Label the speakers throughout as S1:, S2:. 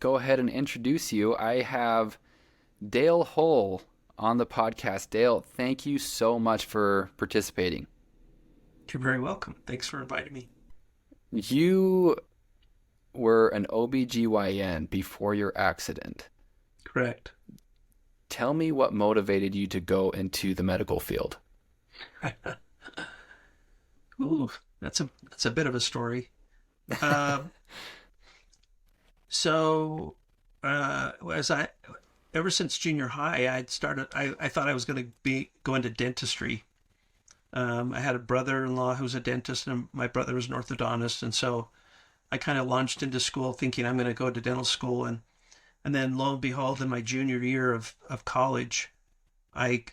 S1: go ahead and introduce you. I have Dale Hull on the podcast. Dale, thank you so much for participating.
S2: You're very welcome. Thanks for inviting me.
S1: You were an OBGYN before your accident.
S2: Correct.
S1: Tell me what motivated you to go into the medical field.
S2: Ooh, that's a bit of a story. So, ever since junior high, I thought I was going to go into dentistry. I had a brother-in-law who was a dentist, and my brother was an orthodontist, and so I kind of launched into school thinking I'm going to go to dental school, and then lo and behold, in my junior year of college, I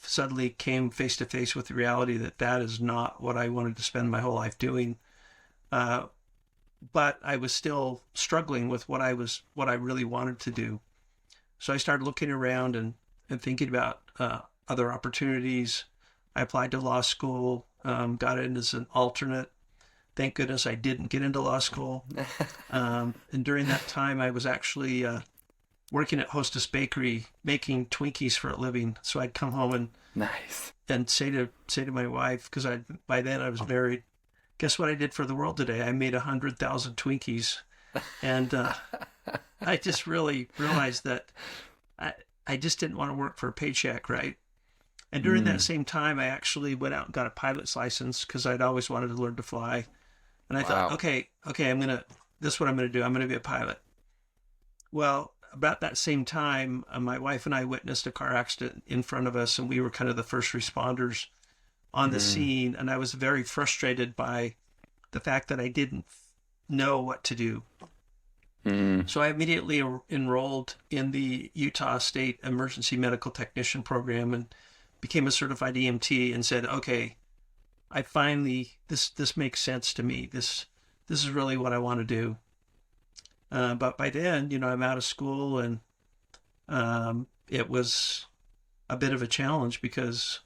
S2: suddenly came face to face with the reality that is not what I wanted to spend my whole life doing. But I was still struggling with what I really wanted to do. So I started looking around and thinking about other opportunities. I applied to law school, got in as an alternate. Thank goodness I didn't get into law school. And during that time, I was actually working at Hostess Bakery, making Twinkies for a living. So I'd come home and
S1: Nice.
S2: and say to my wife, because by then I was married, guess what I did for the world today? I made 100,000 Twinkies. And I just really realized that I just didn't want to work for a paycheck, right? And during that same time, I actually went out and got a pilot's license because I'd always wanted to learn to fly. And I thought, okay, this is what I'm going to do. I'm going to be a pilot. Well, about that same time, my wife and I witnessed a car accident in front of us, and we were kind of the first responders on the scene. And I was very frustrated by the fact that I didn't know what to do. So I immediately enrolled in the Utah State Emergency Medical Technician program and became a certified EMT and said, okay, I finally, this makes sense to me. This is really what I want to do. But by then, I'm out of school, and it was a bit of a challenge because,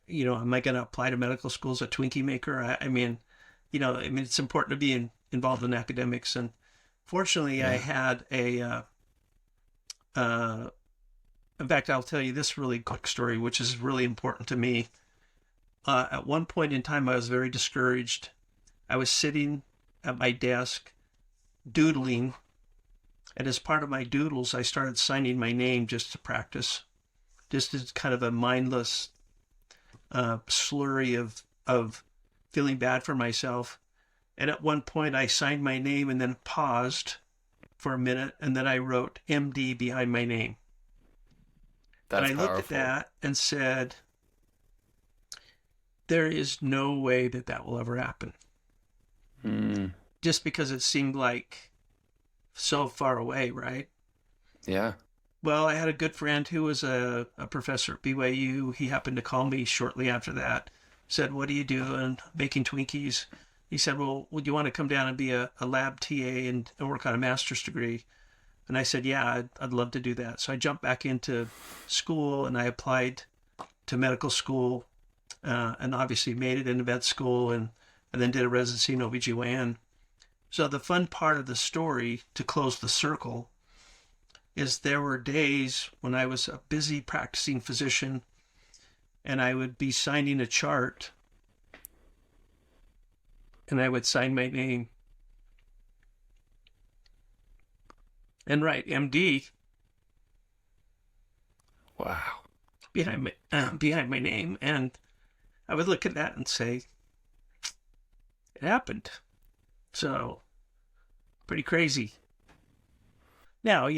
S2: am I going to apply to medical school as a Twinkie maker? I mean, it's important to be involved in academics. And fortunately, I had in fact, I'll tell you this really quick story, which is really important to me. At one point in time, I was very discouraged. I was sitting at my desk doodling, and as part of my doodles, I started signing my name just to practice, just as kind of a mindless slurry of feeling bad for myself. And at one point, I signed my name and then paused for a minute, and then I wrote MD behind my name.
S1: That's
S2: and I looked
S1: powerful.
S2: at that and said, there is no way that will ever happen. Just because it seemed like so far away, right?
S1: Yeah.
S2: Well, I had a good friend who was a professor at BYU. He happened to call me shortly after that, said, what are you doing? Making Twinkies. He said, well, would you want to come down and be a lab TA and work on a master's degree? And I said, yeah, I'd love to do that. So I jumped back into school and I applied to medical school and obviously made it into med school and then did a residency in OBGYN. So the fun part of the story, to close the circle, is there were days when I was a busy practicing physician and I would be signing a chart and I would sign my name and write MD
S1: Wow.
S2: behind my name, and I would look at that and say, it happened. So, pretty crazy. Now,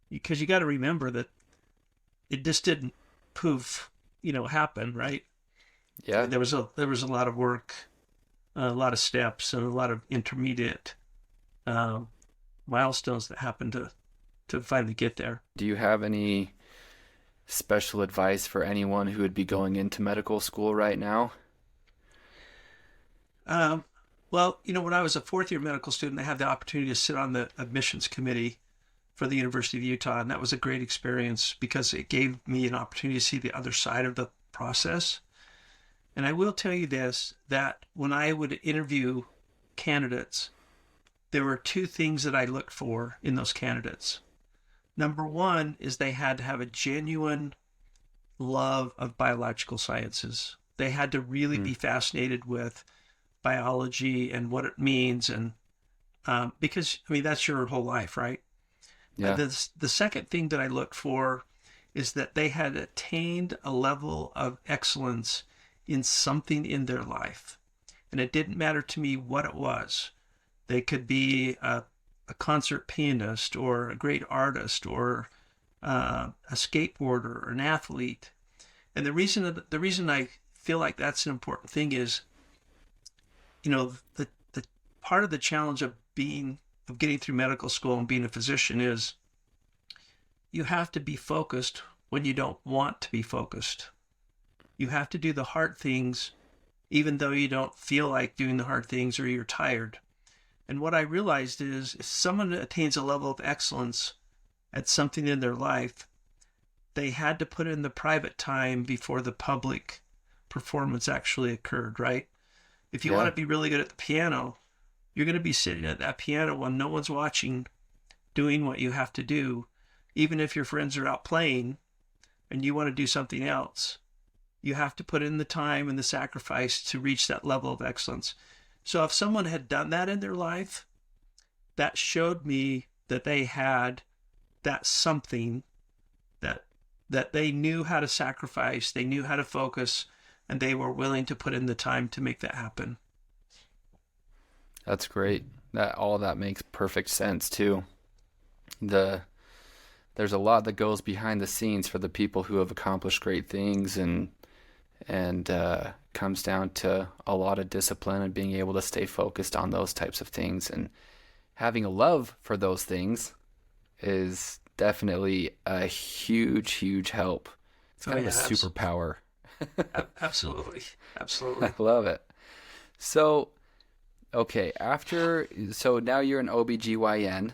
S2: because you got to remember that it just didn't poof, happen, right?
S1: Yeah.
S2: There was a lot of work, a lot of steps, and a lot of intermediate milestones that happened to finally get there.
S1: Do you have any special advice for anyone who would be going into medical school right now?
S2: Well, when I was a fourth year medical student, I had the opportunity to sit on the admissions committee for the University of Utah, and that was a great experience because it gave me an opportunity to see the other side of the process. And I will tell you this, that when I would interview candidates, there were two things that I looked for in those candidates. Number one is they had to have a genuine love of biological sciences. They had to really be fascinated with biology and what it means, and because I mean that's your whole life, right?
S1: Yeah.
S2: The second thing that I looked for is that they had attained a level of excellence in something in their life, and it didn't matter to me what it was. They could be a concert pianist or a great artist or a skateboarder or an athlete. And the reason I feel like that's an important thing is, the part of the challenge of getting through medical school and being a physician is you have to be focused when you don't want to be focused. You have to do the hard things even though you don't feel like doing the hard things or you're tired. And what I realized is if someone attains a level of excellence at something in their life, they had to put in the private time before the public performance actually occurred, right? If you want to be really good at the piano, you're going to be sitting at that piano when no one's watching, doing what you have to do. Even if your friends are out playing and you want to do something else, you have to put in the time and the sacrifice to reach that level of excellence. So if someone had done that in their life, that showed me that they had that something that they knew how to sacrifice, they knew how to focus, and they were willing to put in the time to make that happen.
S1: That's great. All that makes perfect sense too. There's a lot that goes behind the scenes for the people who have accomplished great things, and comes down to a lot of discipline and being able to stay focused on those types of things, and having a love for those things is definitely a huge help. It's kind of a superpower.
S2: Absolutely.
S1: I love it. So, okay, so now you're an OBGYN.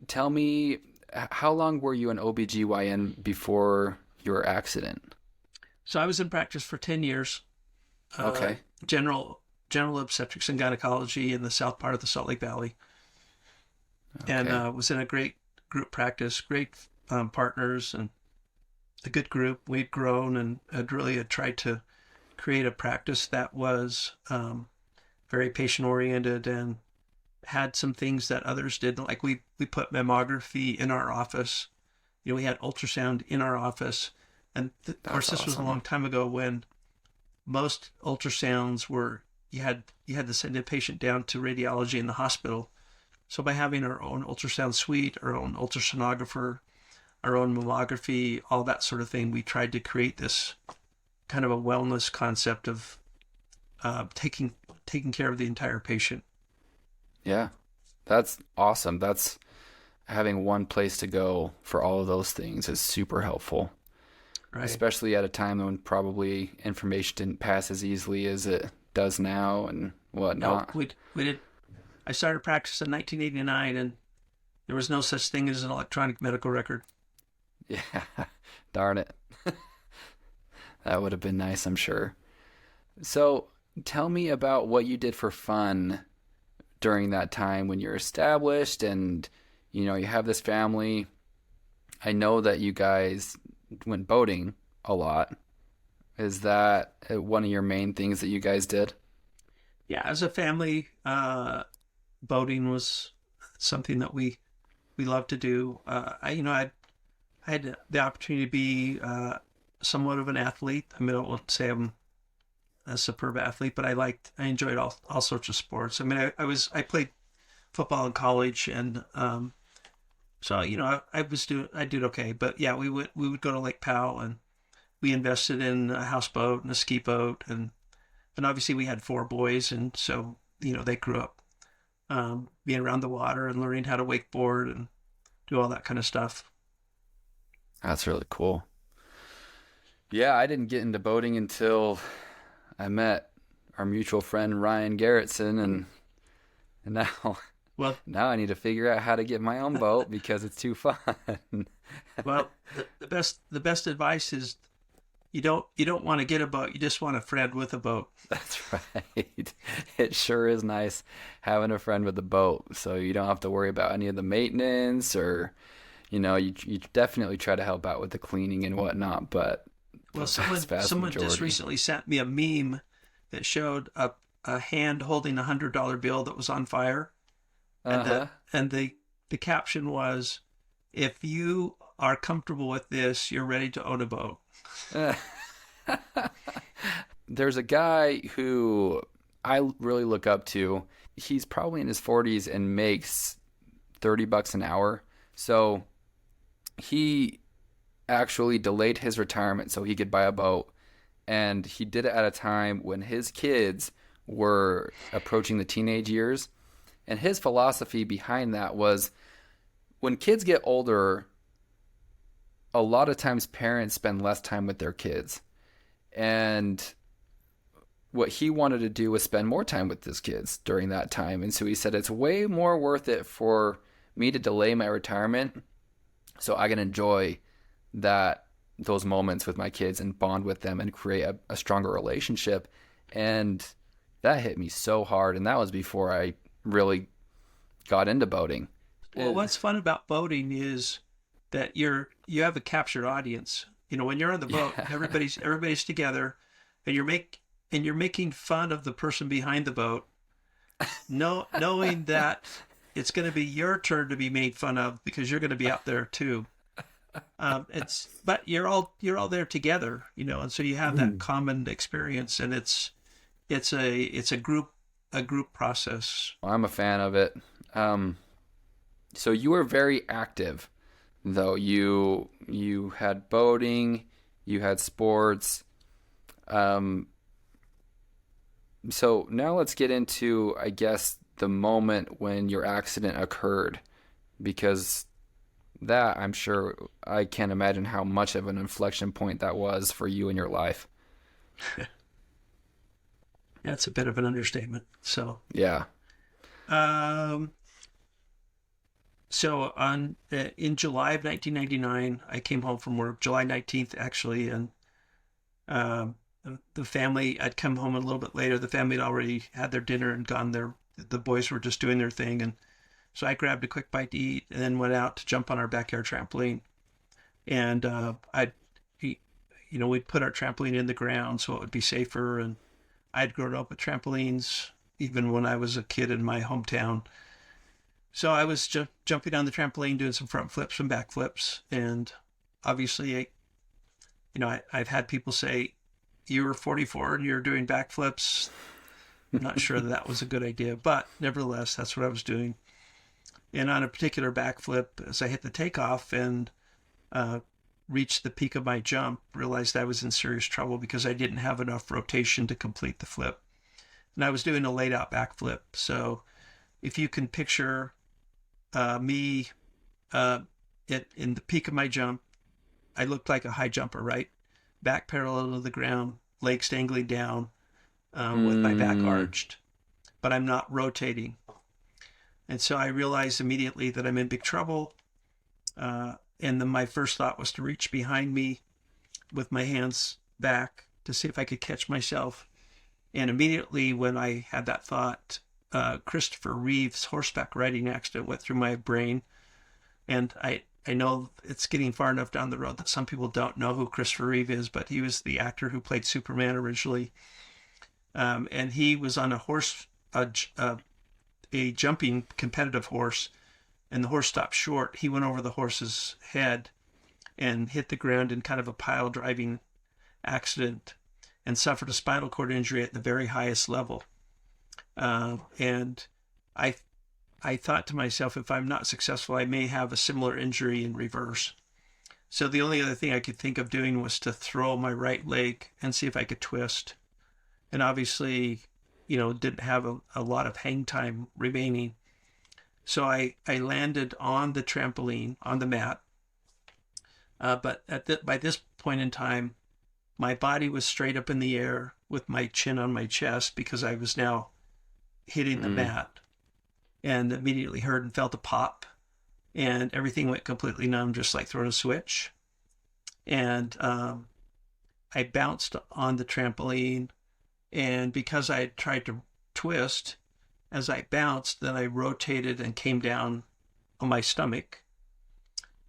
S1: Tell me, how long were you an OBGYN before your accident?
S2: So I was in practice for 10 years.
S1: Okay.
S2: General obstetrics and gynecology in the south part of the Salt Lake Valley. Okay. And was in a great group practice, great partners, and a good group. We'd grown and had tried to create a practice that was very patient-oriented and had some things that others didn't. Like we put mammography in our office. We had ultrasound in our office. And of course, this was a long time ago when most ultrasounds were, you had to send a patient down to radiology in the hospital. So by having our own ultrasound suite, our own ultrasonographer, our own mammography, all that sort of thing, we tried to create this kind of a wellness concept of taking care of the entire patient.
S1: Yeah, that's awesome. That's having one place to go for all of those things is super helpful. Right. Especially at a time when probably information didn't pass as easily as it does now and whatnot.
S2: No, we did. I started practice in 1989, and there was no such thing as an electronic medical record.
S1: Yeah, darn it. That would have been nice, I'm sure. So tell me about what you did for fun during that time when you're established and, you have this family. I know that you guys went boating a lot. Is that one of your main things that you guys did?
S2: Yeah, as a family, boating was something that we loved to do. I had the opportunity to be somewhat of an athlete. I mean, I won't say I'm a superb athlete, but I enjoyed all sorts of sports. I mean, I played football in college, and so I did okay. But yeah, we would go to Lake Powell, and we invested in a houseboat and a ski boat, and obviously we had 4 boys, and so they grew up being around the water and learning how to wakeboard and do all that kind of stuff.
S1: That's really cool. Yeah, I didn't get into boating until I met our mutual friend Ryan Garrettson, and now I need to figure out how to get my own boat because it's too fun.
S2: Well, the best advice is, you don't want to get a boat. You just want a friend with a boat.
S1: That's right. It sure is nice having a friend with a boat, so you don't have to worry about any of the maintenance or, you definitely try to help out with the cleaning and whatnot, but
S2: Well,
S1: the vast
S2: someone just
S1: majority.
S2: recently sent me a meme that showed a hand holding $100 bill that was on fire, and
S1: Uh-huh.
S2: the caption was, "If you are comfortable with this, you're ready to own a boat."
S1: There's a guy who I really look up to. He's probably in his 40s and makes $30 an hour. So he actually delayed his retirement so he could buy a boat. And he did it at a time when his kids were approaching the teenage years. And his philosophy behind that was when kids get older, a lot of times parents spend less time with their kids. And what he wanted to do was spend more time with his kids during that time. And so he said, it's way more worth it for me to delay my retirement so I can enjoy those moments with my kids and bond with them and create a stronger relationship. And that hit me so hard. And that was before I really got into boating.
S2: Well, what's fun about boating is that you have a captured audience. When you're on the boat,
S1: Yeah.
S2: everybody's together, and you're making fun of the person behind the boat, knowing that it's going to be your turn to be made fun of because you're going to be out there too. But you're all there together, and so you have that common experience, and it's a group process.
S1: I'm a fan of it. So you were very active, though. You had boating, you had sports. Um, so now let's get into, I guess, the moment when your accident occurred, because that I'm sure I can't imagine how much of an inflection point that was for you in your life.
S2: That's a bit of an understatement.
S1: Yeah.
S2: Um, so on in July of 1999, I came home from work, July 19th actually, and um, the family. I'd come home a little bit later. The family had already had their dinner and gone there. The boys were just doing their thing, and so I grabbed a quick bite to eat, and then went out to jump on our backyard trampoline. And we'd put our trampoline in the ground so it would be safer. And I'd grown up with trampolines even when I was a kid in my hometown. So I was jumping on the trampoline, doing some front flips and back flips. And obviously, I've had people say, "You were 44 and you're doing backflips." I'm not sure that was a good idea, but nevertheless, that's what I was doing. And on a particular backflip, as I hit the takeoff and uh, reached the peak of my jump, realized I was in serious trouble because I didn't have enough rotation to complete the flip. And I was doing a laid out backflip. So if you can picture me uh, in the peak of my jump, I looked like a high jumper, right? Back parallel to the ground, legs dangling down, with my back
S1: Mm,
S2: arched, but I'm not rotating. And so I realized immediately that I'm in big trouble. And then my first thought was to reach behind me with my hands back to see if I could catch myself. And immediately when I had that thought, Christopher Reeve's horseback riding accident went through my brain. And I know it's getting far enough down the road that some people don't know who Christopher Reeve is, but he was the actor who played Superman originally. And he was on a horse, a jumping competitive horse, and the horse stopped short. He went over the horse's head and hit the ground in kind of a pile driving accident and suffered a spinal cord injury at the very highest level. And I I thought to myself, if I'm not successful, I may have a similar injury in reverse. So the only other thing I could think of doing was to throw my right leg and see if I could twist. And obviously, didn't have a lot of hang time remaining. So I landed on the trampoline, on the mat. But by this point in time, my body was straight up in the air with my chin on my chest because I was now hitting the
S1: mm.
S2: mat, and immediately heard and felt a pop, and everything went completely numb, just like throwing a switch. And I bounced on the trampoline, and because I had tried to twist as I bounced, then I rotated and came down on my stomach.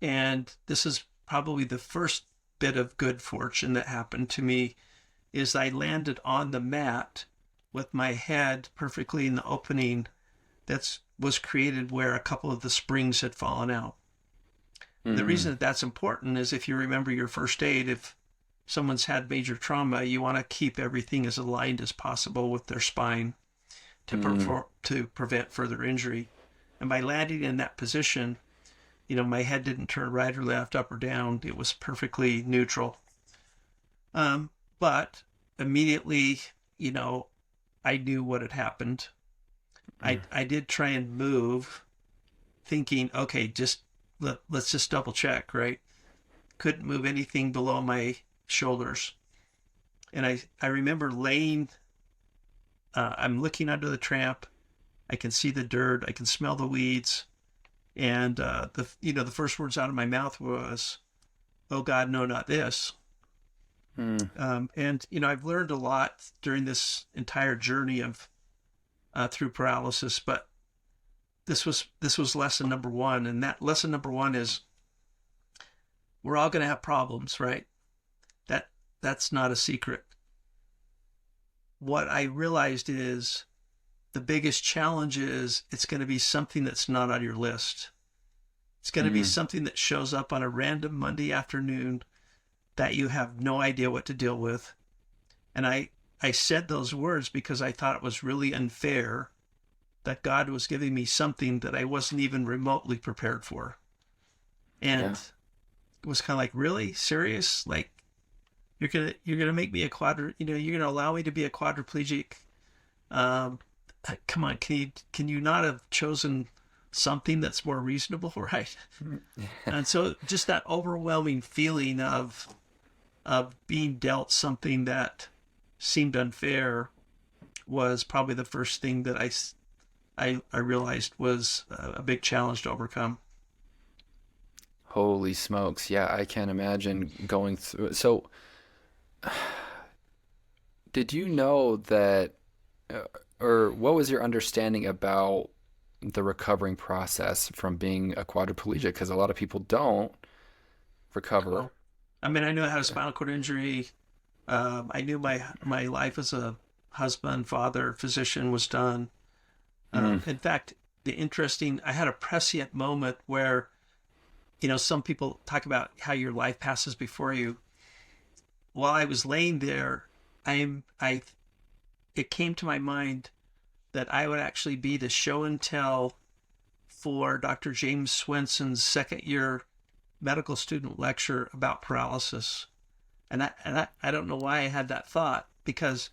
S2: And this is probably the first bit of good fortune that happened to me is I landed on the mat with my head perfectly in the opening that was created where a couple of the springs had fallen out. The reason that that's important is if you remember your first aid, if someone's had major trauma, you want to keep everything as aligned as possible with their spine to prevent further injury. And by landing in that position, my head didn't turn right or left, up or down. It was perfectly neutral. But immediately, I knew what had happened. I did try and move, thinking, okay, let's just double check, right? Couldn't move anything below my shoulders. And I remember laying, I'm looking under the tramp. I can see the dirt. I can smell the weeds. And the first words out of my mouth was, "Oh God, no, not this." And I've learned a lot during this entire journey of through paralysis, but this was lesson number one, and that lesson number one is we're all going to have problems, right? That's not a secret. What I realized is the biggest challenge is it's going to be something that's not on your list. It's going to be something that shows up on a random Monday afternoon that you have no idea what to deal with. And I said those words because I thought it was really unfair that God was giving me something that I wasn't even remotely prepared for. And it was kind of like, really? Serious? Like, you're gonna make me you're gonna allow me to be a quadriplegic? Come on, can you not have chosen something that's more reasonable, right? And so just that overwhelming feeling of being dealt something that seemed unfair was probably the first thing that I realized was a big challenge to overcome.
S1: Holy smokes. Yeah, I can't imagine going through. So, did you know that, or what was your understanding about the recovering process from being a quadriplegic? Because a lot of people don't recover.
S2: I mean, I knew I had a spinal cord injury. I knew my life as a husband, father, physician was done. In fact, I had a prescient moment where, some people talk about how your life passes before you. While I was laying there, it came to my mind that I would actually be the show and tell for Dr. James Swenson's second year medical student lecture about paralysis. And I don't know why I had that thought, because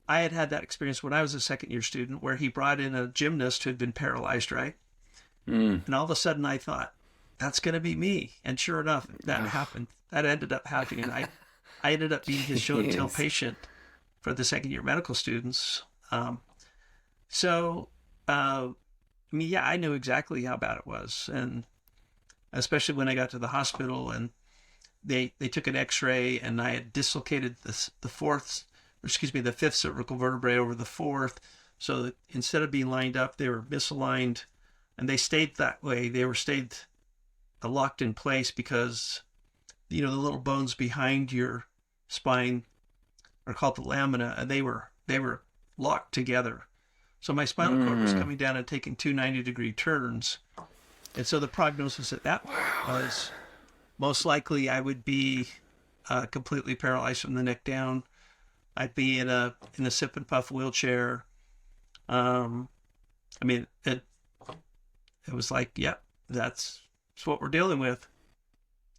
S2: I had that experience when I was a second year student where he brought in a gymnast who had been paralyzed, right? And all of a sudden I thought, that's going to be me. And sure enough, that happened. That ended up happening. I ended up being his show and tell patient for the second year medical students. I knew exactly how bad it was. And especially when I got to the hospital and they took an x-ray and I had dislocated the fifth cervical vertebrae over the fourth. So that instead of being lined up, they were misaligned, and they stayed that way. They were stayed locked in place because, the little bones behind your spine are called the lamina, and they were locked together. So my spinal cord was coming down and taking two 90-degree turns. And so the prognosis at that was most likely I would be completely paralyzed from the neck down. I'd be in a sip and puff wheelchair. It was like, that's what we're dealing with.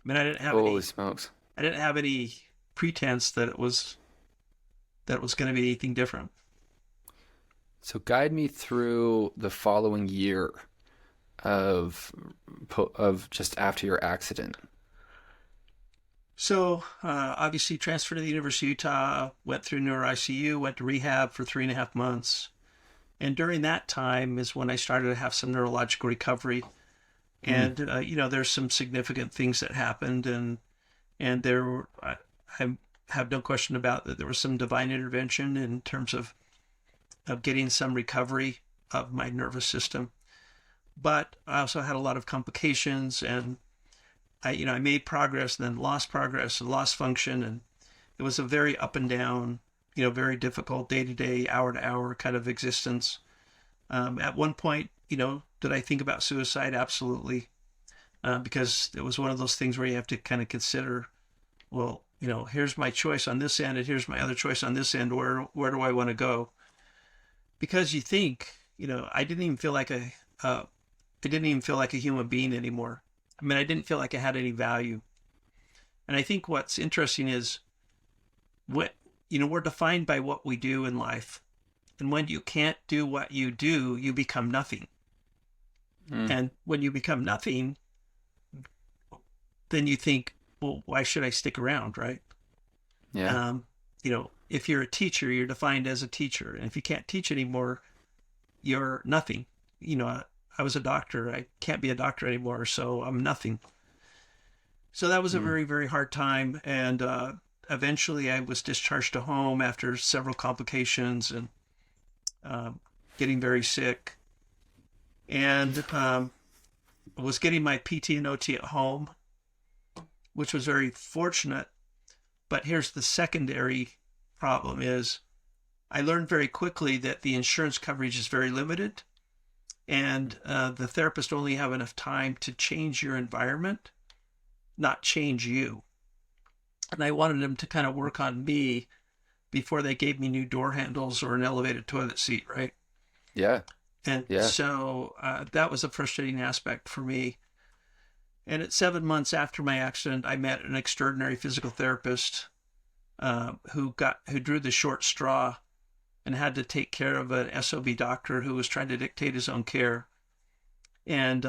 S2: I didn't have
S1: Holy smokes.
S2: I didn't have any pretense that it was going to be anything different.
S1: So guide me through the following year of just after your accident.
S2: So obviously transferred to the University of Utah, went through neuro ICU, went to rehab for 3.5 months. And during that time is when I started to have some neurological recovery. And, there's some significant things that happened. And there were, have no question about that there was some divine intervention in terms of getting some recovery of my nervous system. But I also had a lot of complications, and I made progress, then lost progress and lost function, and it was a very up and down, very difficult day to day, hour to hour kind of existence. At one point, did I think about suicide? Absolutely, because it was one of those things where you have to kind of consider, well, here's my choice on this end, and here's my other choice on this end. Where do I want to go? Because you think, I didn't even feel like I didn't even feel like a human being anymore. I mean, I didn't feel like I had any value. And I think what's interesting is we're defined by what we do in life. And when you can't do what you do, you become nothing.
S1: Mm.
S2: And when you become nothing, then you think, well, why should I stick around, right?
S1: Yeah.
S2: If you're a teacher, you're defined as a teacher. And if you can't teach anymore, you're nothing. I was a doctor. I can't be a doctor anymore, so I'm nothing. So that was a
S1: Mm.
S2: very, very hard time. And eventually I was discharged to home after several complications and getting very sick. And I was getting my PT and OT at home, which was very fortunate. But here's the secondary problem is I learned very quickly that the insurance coverage is very limited, and the therapist only have enough time to change your environment, not change you. And I wanted them to kind of work on me before they gave me new door handles or an elevated toilet seat, right?
S1: Yeah.
S2: And
S1: Yeah.
S2: so that was a frustrating aspect for me. And at 7 months after my accident, I met an extraordinary physical therapist who drew the short straw and had to take care of an SOB doctor who was trying to dictate his own care. And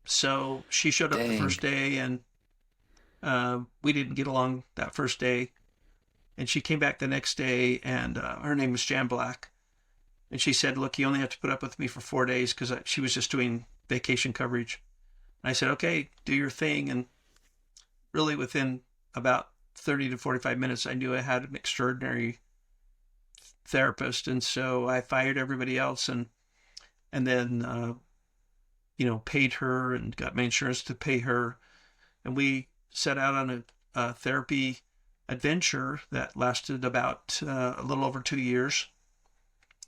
S2: so she showed up the
S1: Dang.
S2: first day, and we didn't get along that first day. And she came back the next day, and her name was Jan Black. And she said, look, you only have to put up with me for 4 days, because she was just doing vacation coverage. And I said, okay, do your thing. And really within about 30 to 45 minutes, I knew I had an extraordinary therapist. And so I fired everybody else and then, paid her and got my insurance to pay her. And we set out on a therapy adventure that lasted about a little over 2 years,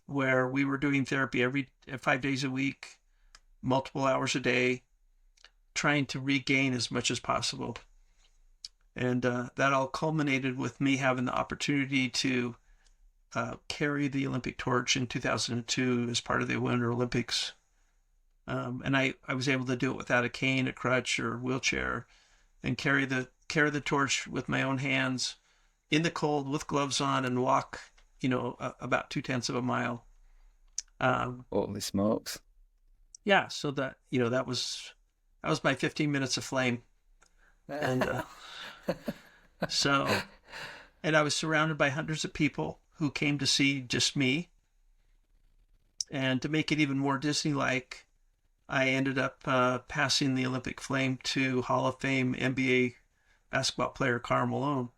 S2: where we were doing therapy 5 days a week, multiple hours a day, trying to regain as much as possible. And that all culminated with me having the opportunity to carry the Olympic torch in 2002 as part of the Winter Olympics. And I was able to do it without a cane, a crutch, or wheelchair, and carry the torch with my own hands in the cold with gloves on and walk, about 2/10 of a mile.
S1: Holy smokes.
S2: Yeah, so that was my 15 minutes of flame, and so and I was surrounded by hundreds of people who came to see just me. And to make it even more Disney-like, I ended up passing the Olympic flame to Hall of Fame NBA basketball player Karl Malone,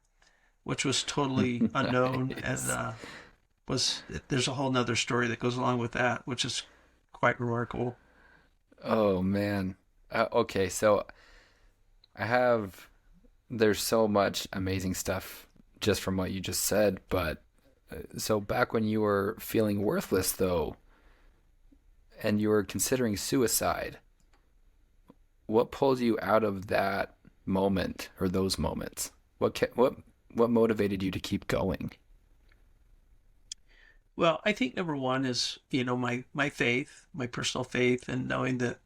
S2: which was totally unknown.
S1: Nice.
S2: And there's a whole nother story that goes along with that, which is quite remarkable.
S1: Oh man. Okay, so I have there's so much amazing stuff just from what you just said, but so back when you were feeling worthless though, and you were considering suicide, what pulled you out of that moment or those moments? What motivated you to keep going?
S2: Well, I think number one is my faith, my personal faith, and knowing that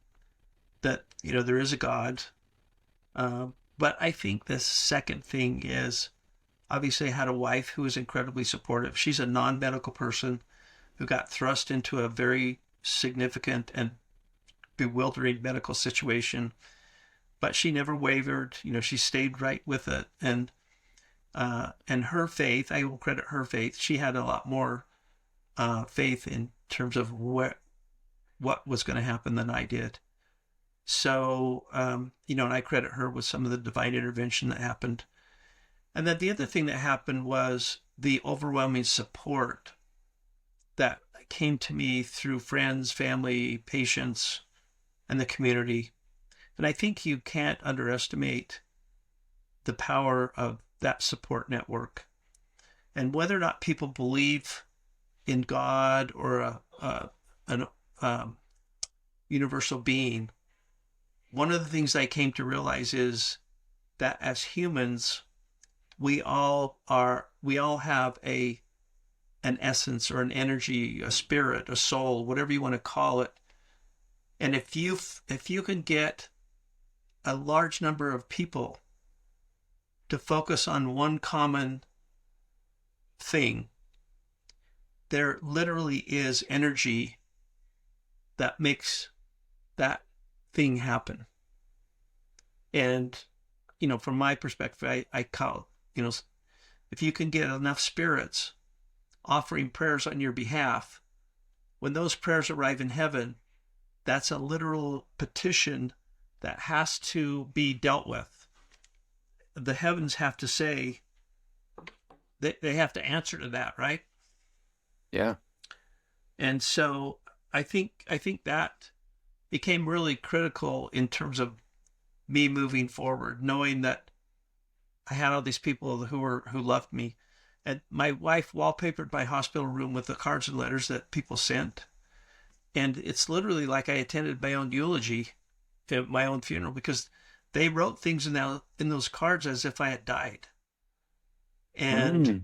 S2: there is a God. But I think the second thing is obviously I had a wife who was incredibly supportive. She's a non-medical person who got thrust into a very significant and bewildering medical situation, but she never wavered. She stayed right with it, and her faith, I will credit her faith. She had a lot more faith in terms of what was going to happen than I did. So, and I credit her with some of the divine intervention that happened. And then the other thing that happened was the overwhelming support that came to me through friends, family, patients, and the community. And I think you can't underestimate the power of that support network. And whether or not people believe in God or an universal being, one of the things I came to realize is that as humans, we all have an essence or an energy, a spirit, a soul, whatever you want to call it. And if you can get a large number of people to focus on one common thing, there literally is energy that makes that thing happen. And, from my perspective, I call, if you can get enough spirits offering prayers on your behalf, when those prayers arrive in heaven, that's a literal petition that has to be dealt with. The heavens have to say, they have to answer to that, right?
S1: Yeah.
S2: And so I think that became really critical in terms of me moving forward, knowing that I had all these people who loved me. And my wife wallpapered my hospital room with the cards and letters that people sent. And it's literally like I attended my own eulogy at my own funeral, because they wrote things in those cards as if I had died. And
S1: Mm.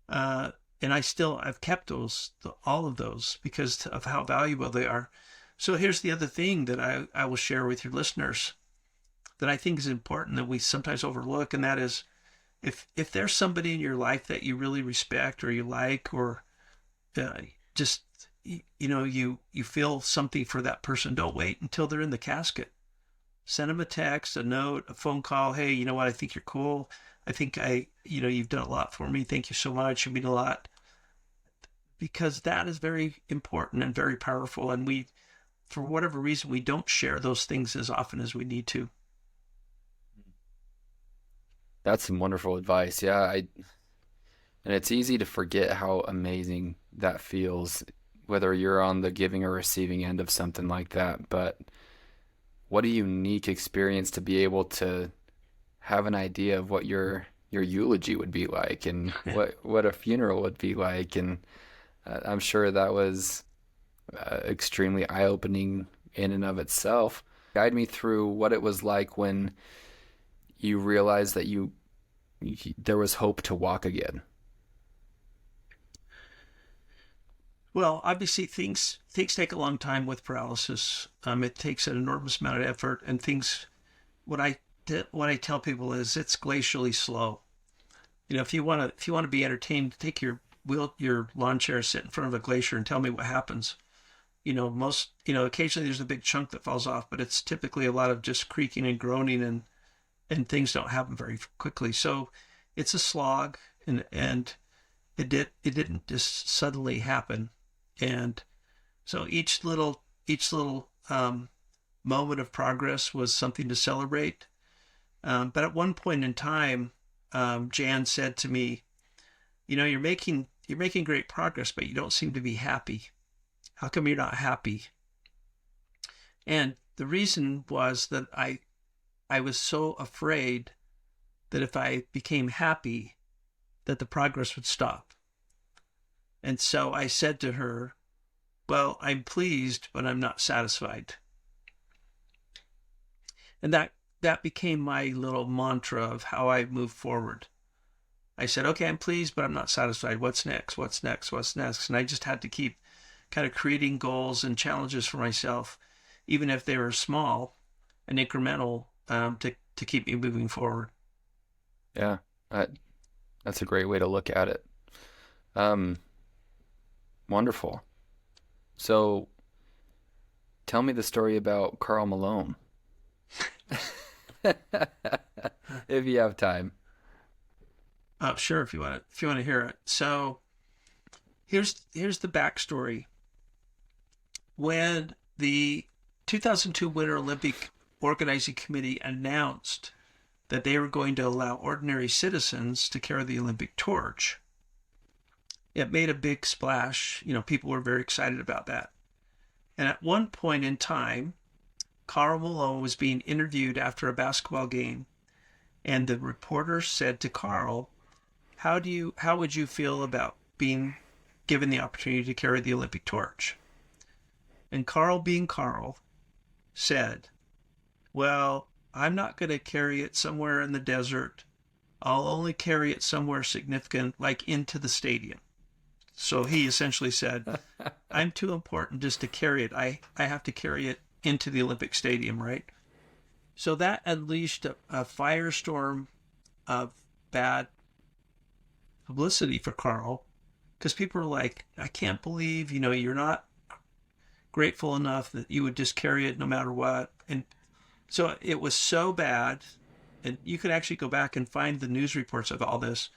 S2: uh, and I've kept all of those because of how valuable they are. So here's the other thing that I will share with your listeners that I think is important that we sometimes overlook, and that is, if there's somebody in your life that you really respect or you like, or just you feel something for that person, don't wait until they're in the casket. Send them a text, a note, a phone call. Hey, you know what? I think you're cool. I think you've done a lot for me. Thank you so much. You mean a lot. Because that is very important and very powerful. And we, for whatever reason, we don't share those things as often as we need to.
S1: That's some wonderful advice. Yeah, and it's easy to forget how amazing that feels, whether you're on the giving or receiving end of something like that. But what a unique experience to be able to have an idea of what your eulogy would be like, and what a funeral would be like. And I'm sure that was extremely eye-opening in and of itself. Guide me through what it was like when you realized that there was hope to walk again.
S2: Well, obviously things take a long time with paralysis. It takes an enormous amount of effort, and things. What I tell people is it's glacially slow. If you want to be entertained, take your lawn chair, sit in front of a glacier, and tell me what happens. Occasionally there's a big chunk that falls off, but it's typically a lot of just creaking and groaning, and things don't happen very quickly. So it's a slog, and it didn't just suddenly happen. And so each little moment of progress was something to celebrate. But at one point in time, Jan said to me, you're making great progress, but you don't seem to be happy. How come you're not happy? And the reason was that I was so afraid that if I became happy, that the progress would stop. And so I said to her, well, I'm pleased, but I'm not satisfied. And that became my little mantra of how I move forward. I said, okay, I'm pleased, but I'm not satisfied. What's next? What's next? What's next? And I just had to keep kind of creating goals and challenges for myself, even if they were small and incremental, to keep me moving forward.
S1: Yeah, that, that's a great way to look at it. Um, Wonderful. So tell me the story about Carl Malone, if you have time.
S2: Sure, if you want to hear it. So here's the backstory. When the 2002 Winter Olympic Organizing Committee announced that they were going to allow ordinary citizens to carry the Olympic torch. It made a big splash. People were very excited about that. And at one point in time, Karl Malone was being interviewed after a basketball game, and the reporter said to Karl, how would you feel about being given the opportunity to carry the Olympic torch? And Karl, being Karl, said, well, I'm not going to carry it somewhere in the desert. I'll only carry it somewhere significant, like into the stadium. So he essentially said, I'm too important just to carry it. I have to carry it into the Olympic Stadium, right? So that unleashed a firestorm of bad publicity for Karl, because people were like, I can't believe, you're not grateful enough that you would just carry it no matter what. And so it was so bad, and you could actually go back and find the news reports of all this.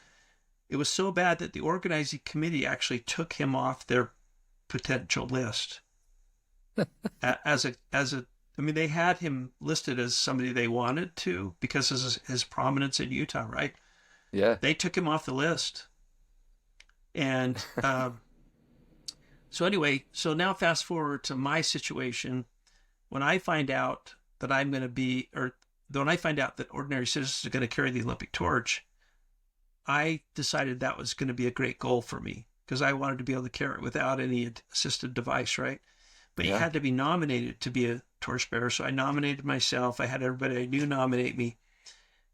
S2: It was so bad that the organizing committee actually took him off their potential list. They had him listed as somebody they wanted to because of his prominence in Utah, right?
S1: Yeah.
S2: They took him off the list. And so now fast forward to my situation. When I find out that when I find out that ordinary citizens are going to carry the Olympic torch, I decided that was going to be a great goal for me because I wanted to be able to carry it without any assistive device, right? But you had to be nominated to be a torchbearer. So I nominated myself. I had everybody I knew nominate me.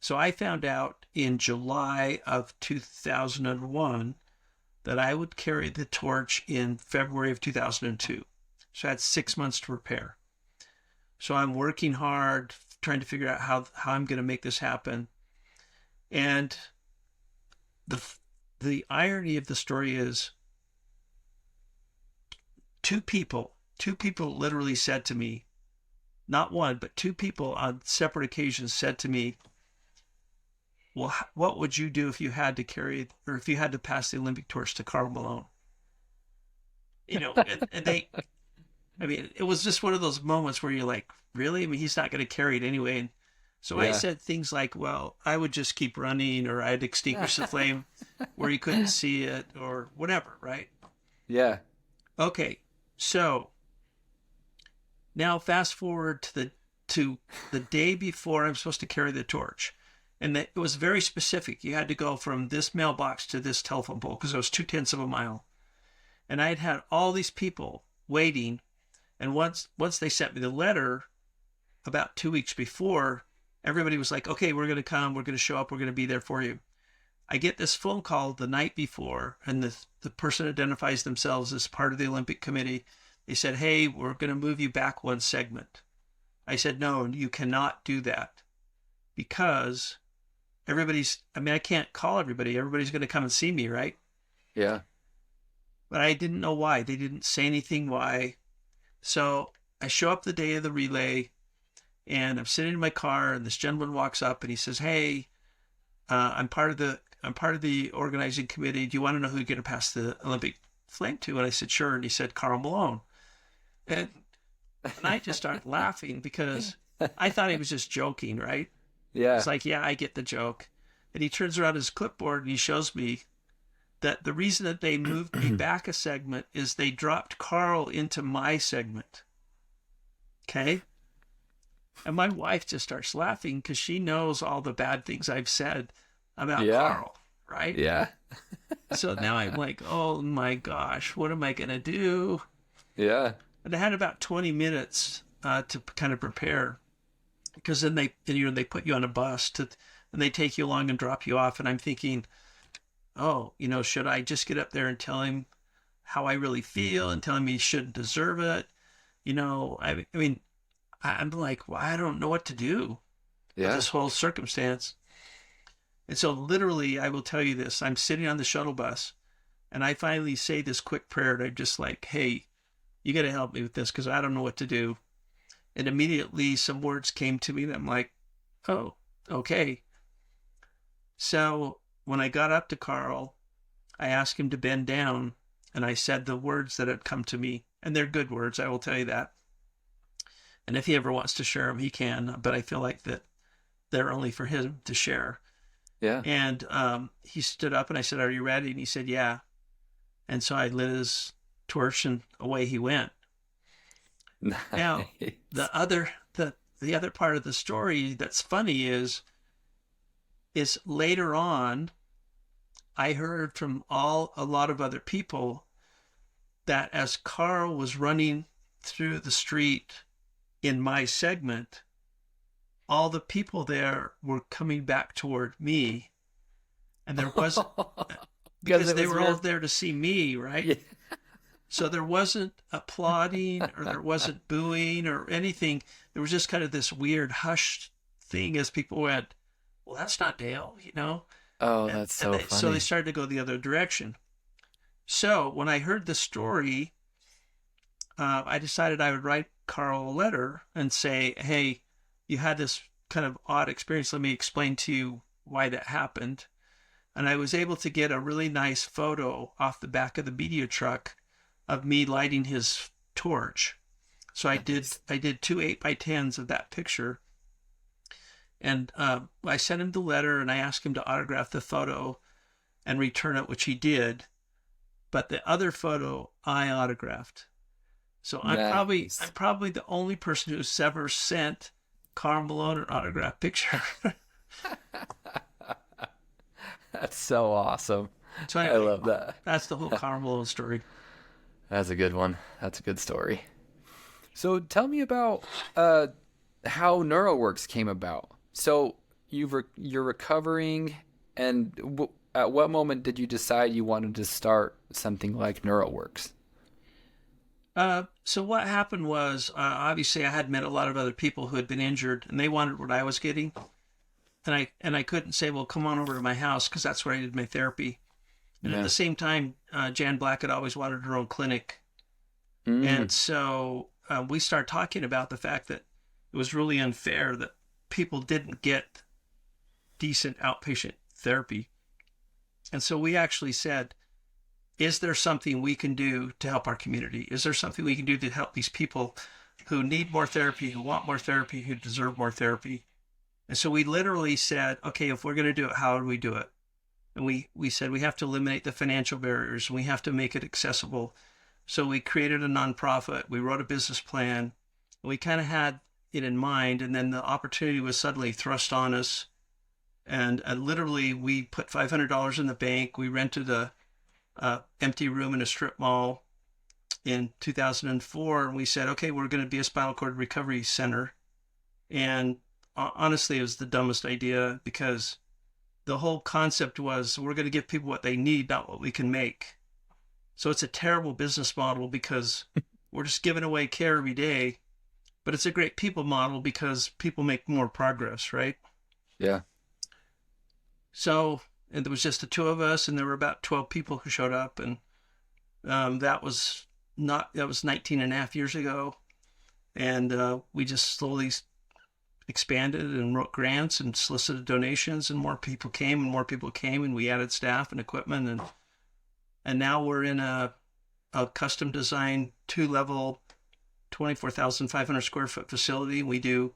S2: So I found out in July of 2001 that I would carry the torch in February of 2002. So I had 6 months to prepare. So I'm working hard, trying to figure out how I'm going to make this happen. And the irony of the story is two people literally said to me, not one, but two people on separate occasions said to me, well, what would you do if you had to carry, or if you had to pass the Olympic torch to Karl Malone? And it was just one of those moments where you're like, really? He's not going to carry it anyway. And so I said things like, well, I would just keep running, or I'd extinguish the flame where you couldn't see it, or whatever, right?
S1: Yeah.
S2: Okay, so now fast forward to the day before I'm supposed to carry the torch. And it was very specific. You had to go from this mailbox to this telephone pole because it was 0.2 of a mile. And I had all these people waiting. And once they sent me the letter about 2 weeks before, everybody was like, okay, we're going to come. We're going to show up. We're going to be there for you. I get this phone call the night before, and the person identifies themselves as part of the Olympic Committee. They said, hey, we're going to move you back one segment. I said, no, you cannot do that because I can't call everybody. Everybody's going to come and see me, right?
S1: Yeah.
S2: But I didn't know why. They didn't say anything why. So I show up the day of the relay, and I'm sitting in my car, and this gentleman walks up and he says, hey, I'm part of the organizing committee. Do you want to know who you're going to pass the Olympic flame to? And I said, sure. And he said, Karl Malone. And I just started laughing because I thought he was just joking, right?
S1: Yeah.
S2: It's like, yeah, I get the joke. And he turns around his clipboard and he shows me that the reason that they moved me back a segment is they dropped Karl into my segment. Okay? And my wife just starts laughing because she knows all the bad things I've said about Karl, right?
S1: Yeah.
S2: So now I'm like, oh my gosh, what am I going to do?
S1: Yeah.
S2: And I had about 20 minutes to kind of prepare, because then they put you on a bus and they take you along and drop you off. And I'm thinking, oh, should I just get up there and tell him how I really feel and tell him he shouldn't deserve it? I'm like, well, I don't know what to do with this whole circumstance. And so literally, I will tell you this, I'm sitting on the shuttle bus and I finally say this quick prayer, and I'm just like, hey, you got to help me with this because I don't know what to do. And immediately some words came to me and I'm like, oh, okay. So when I got up to Karl, I asked him to bend down and I said the words that had come to me, and they're good words, I will tell you that. And if he ever wants to share them, he can, but I feel like that there only for him to share.
S1: Yeah.
S2: And he stood up and I said, "Are you ready?" And he said, "Yeah." And so I lit his torch and away he went. Now,
S1: Nice.
S2: the other part of the story that's funny is later on I heard from a lot of other people that as Carl was running through the street in my segment, all the people there were coming back toward me, and there was
S1: Because
S2: because
S1: it
S2: they
S1: was
S2: were all
S1: your
S2: there to see me, right?
S1: yeah.
S2: So there wasn't applauding or there wasn't booing or anything. There was just kind of this weird hushed thing as people went, "Well, that's not Dale, you know."
S1: Oh,
S2: And
S1: that's so
S2: so they
S1: funny.
S2: started to go the other direction. So when I heard the story, I decided I would write Carl a letter and say, "Hey, you had this kind of odd experience. Let me explain to you why that happened." And I was able to get a really nice photo off the back of the media truck of me lighting his torch. So
S1: Nice.
S2: I did two 8x10s of that picture, and I sent him the letter and I asked him to autograph the photo and return it, which he did. But the other photo I autographed. So
S1: Nice.
S2: I'm probably the only person who's ever sent Karl Malone an autograph picture.
S1: That's so awesome.
S2: So
S1: I
S2: anyway,
S1: love that.
S2: that's the whole Karl Malone story.
S1: That's a good one. That's a good story. So tell me about how NeuroWorks came about. So you're recovering, and at what moment did you decide you wanted to start something like NeuroWorks?
S2: So what happened was, obviously I had met a lot of other people who had been injured, and they wanted what I was getting, and I couldn't say, "Well, come on over to my house," because that's where I did my therapy. And at
S1: Yeah.
S2: the same time, Jan Black had always wanted her own clinic,
S1: Mm.
S2: and so we started talking about the fact that it was really unfair that people didn't get decent outpatient therapy. And so we actually said, is there something we can do to help our community? Is there something we can do to help these people who need more therapy, who want more therapy, who deserve more therapy? And so we literally said, okay, if we're going to do it, how do we do it? And we said we have to eliminate the financial barriers. We have to make it accessible. So we created a nonprofit. We wrote a business plan. And we kind of had it in mind. And then the opportunity was suddenly thrust on us. And literally, we put $500 in the bank. We rented a empty room in a strip mall in 2004, and we said, okay, we're going to be a spinal cord recovery center. And honestly, it was the dumbest idea because the whole concept was we're going to give people what they need, not what we can make. So it's a terrible business model because we're just giving away care every day, but it's a great people model because people make more progress, right?
S1: Yeah.
S2: So, and there was just the two of us, and there were about 12 people who showed up, and that was 19 and a half years ago, and we just slowly expanded and wrote grants and solicited donations, and more people came and more people came, and we added staff and equipment, and now we're in a custom designed 2-level 24,500 square foot facility. We do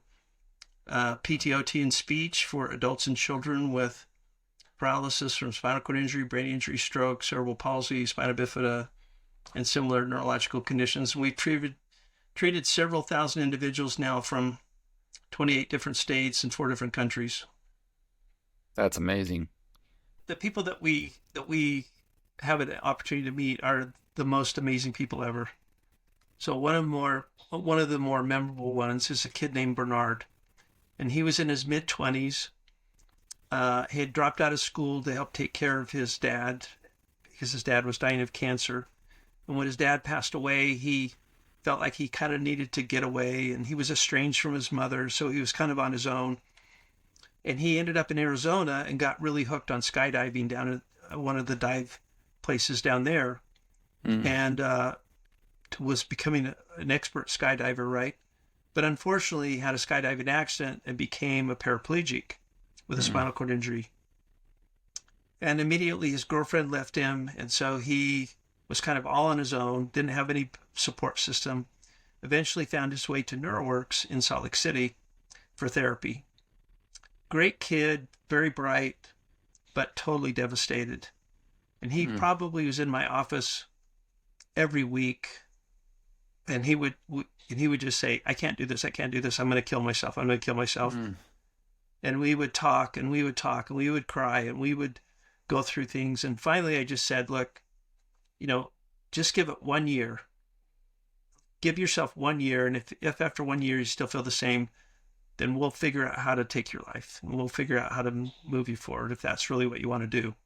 S2: PTOT and speech for adults and children with paralysis from spinal cord injury, brain injury, stroke, cerebral palsy, spina bifida, and similar neurological conditions. We've treated several thousand individuals now from 28 different states and 4 different countries.
S1: That's amazing.
S2: The people that we have an opportunity to meet are the most amazing people ever. So one of the more memorable ones is a kid named Bernard, and he was in his mid-20s. He had dropped out of school to help take care of his dad because his dad was dying of cancer. And when his dad passed away, he felt like he kind of needed to get away, and he was estranged from his mother, so he was kind of on his own. And he ended up in Arizona and got really hooked on skydiving down at one of the dive places down there,
S1: Mm.
S2: and was becoming an expert skydiver, right? But unfortunately, he had a skydiving accident and became a paraplegic with a
S1: Mm.
S2: spinal cord injury. And immediately his girlfriend left him, and so he was kind of all on his own, didn't have any support system. Eventually found his way to NeuroWorks in Salt Lake City for therapy. Great kid, very bright, but totally devastated. And he
S1: Mm,
S2: probably was in my office every week, and he would just say, "I can't do this. I can't do this. I'm going to kill myself. I'm going to kill myself."
S1: mm.
S2: And we would talk, and we would talk, and we would cry, and we would go through things. And finally, I just said, "Look, you know, just give it 1 year. Give yourself 1 year, and if after 1 year you still feel the same, then we'll figure out how to take your life, and we'll figure out how to move you forward if that's really what you want to do."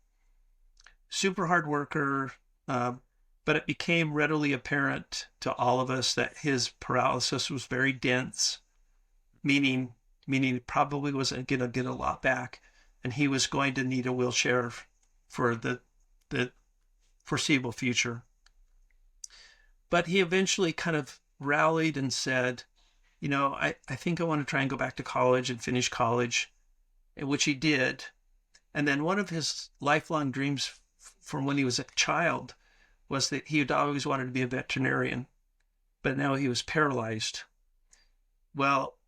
S2: Super hard worker, uh, but it became readily apparent to all of us that his paralysis was very dense, meaning he probably wasn't going to get a lot back, and he was going to need a wheelchair for the foreseeable future. But he eventually kind of rallied and said, I think I want to try and go back to college and finish college, which he did. And then one of his lifelong dreams from when he was a child was that he had always wanted to be a veterinarian, but now he was paralyzed. Well,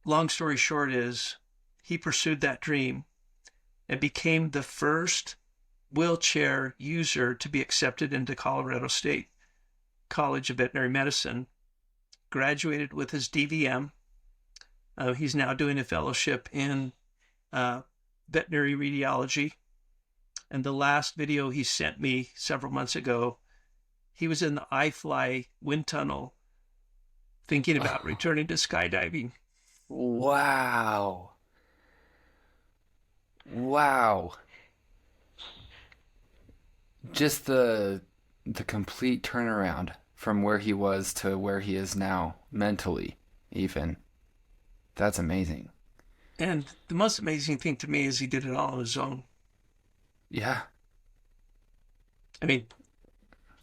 S2: long story short is he pursued that dream and became the first wheelchair user to be accepted into Colorado State College of Veterinary Medicine, graduated with his DVM. He's now doing a fellowship in veterinary radiology. And the last video he sent me several months ago, he was in the iFly wind tunnel thinking about returning to skydiving.
S1: Wow. Wow. Just the complete turnaround from where he was to where he is now, mentally, even. That's amazing.
S2: And the most amazing thing to me is he did it all on his own.
S1: Yeah,
S2: I mean,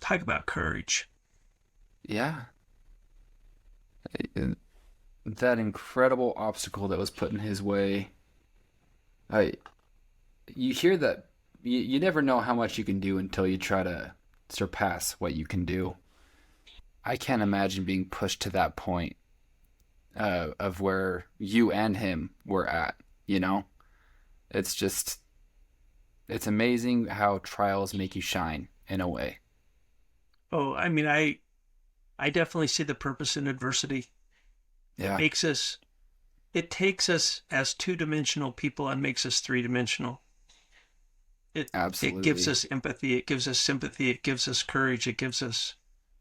S2: talk about courage.
S1: yeah. Uh, That incredible obstacle that was put in his way. I You hear that you never know how much you can do until you try to surpass what you can do. I can't imagine being pushed to that point of where you and him were at, you know? It's just, it's amazing how trials make you shine in a way.
S2: Oh, I mean, I definitely see the purpose in adversity. It
S1: Yeah,
S2: makes us, it takes us as two-dimensional people and makes us three-dimensional. It gives
S1: absolutely.
S2: us empathy, it gives us sympathy, it gives us courage, it gives us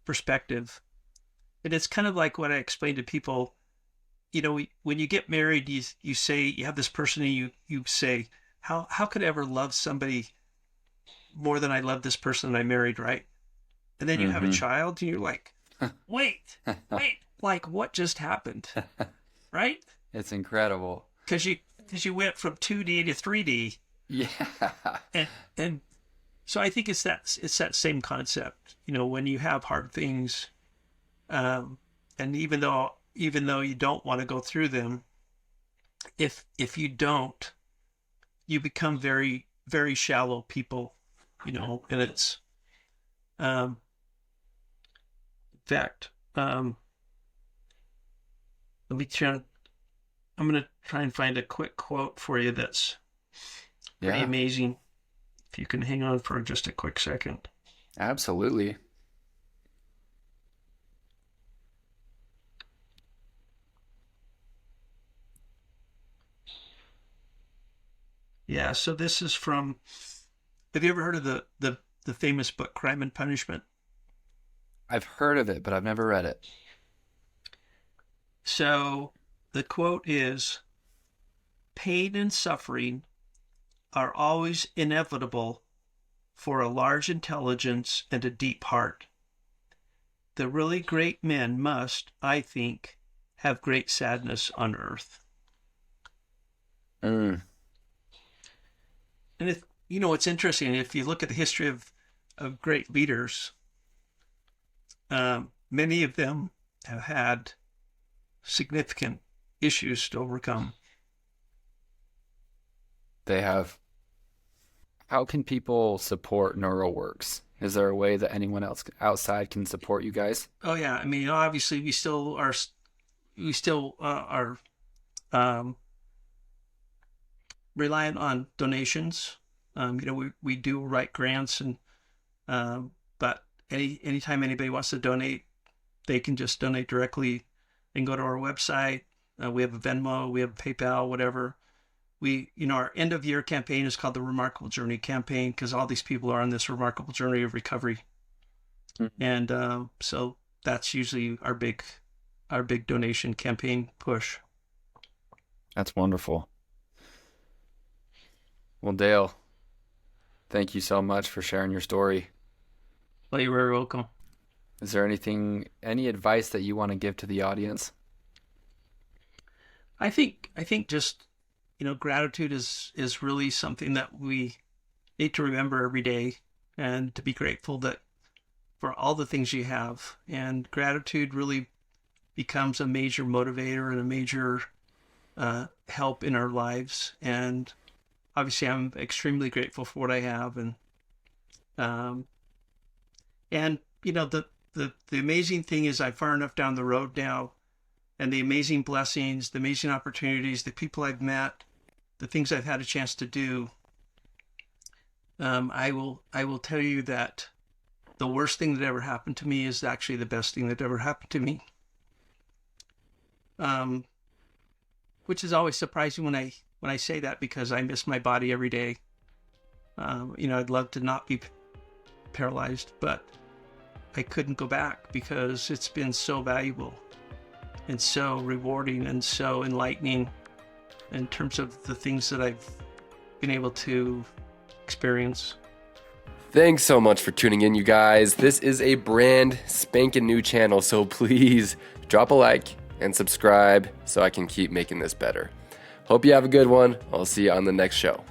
S2: perspective. And it's kind of like what I explain to people. When you get married, you say you have this person, and you say, how could I ever love somebody more than I love this person that I married, right? And then you have a
S1: Mm-hmm.
S2: child, and you're like, wait, like what just happened, right?
S1: It's incredible.
S2: Because you went from 2D to 3D,
S1: Yeah.
S2: and so I think it's that same concept. When you have hard things, and even though you don't want to go through them, if you don't, you become very very shallow people, and it's in fact, let me try. I'm gonna try and find a quick quote for you that's pretty
S1: Yeah,
S2: amazing. If you can hang on for just a quick second.
S1: absolutely.
S2: Yeah, so this is from. Have you ever heard of the famous book Crime and Punishment?
S1: I've heard of it, but I've never read it.
S2: So the quote is, "Pain and suffering are always inevitable for a large intelligence and a deep heart. The really great men must, I think, have great sadness on earth."
S1: Mm,
S2: And it's interesting if you look at the history of great leaders. Many of them have had significant issues to overcome.
S1: they have. How can people support NeuroWorks? Is there a way that anyone else outside can support you guys?
S2: Oh yeah, I mean, obviously we still are um, reliant on donations. We do write grants, and but anytime anybody wants to donate, they can just donate directly. They can go to our website. We have a Venmo, we have a PayPal, whatever. Our end of year campaign is called the Remarkable Journey campaign because all these people are on this remarkable journey of recovery, and so that's usually our big donation campaign push.
S1: That's wonderful. Well, Dale, thank you so much for sharing your story.
S2: Well, you're very welcome.
S1: Is there any advice that you want to give to the audience?
S2: I think just gratitude is really something that we need to remember every day, and to be grateful that for all the things you have. And gratitude really becomes a major motivator and a major help in our lives. And obviously, I'm extremely grateful for what I have. And the amazing thing is I'm far enough down the road now, and the amazing blessings, the amazing opportunities, the people I've met, the things I've had a chance to do. I will tell you that the worst thing that ever happened to me is actually the best thing that ever happened to me. Which is always surprising when I say that, because I miss my body every day. I'd love to not be paralyzed, but I couldn't go back because it's been so valuable and so rewarding and so enlightening in terms of the things that I've been able to experience.
S3: Thanks so much for tuning in, you guys. This is a brand spanking new channel, so please drop a like and subscribe so I can keep making this better. Hope you have a good one. I'll see you on the next show.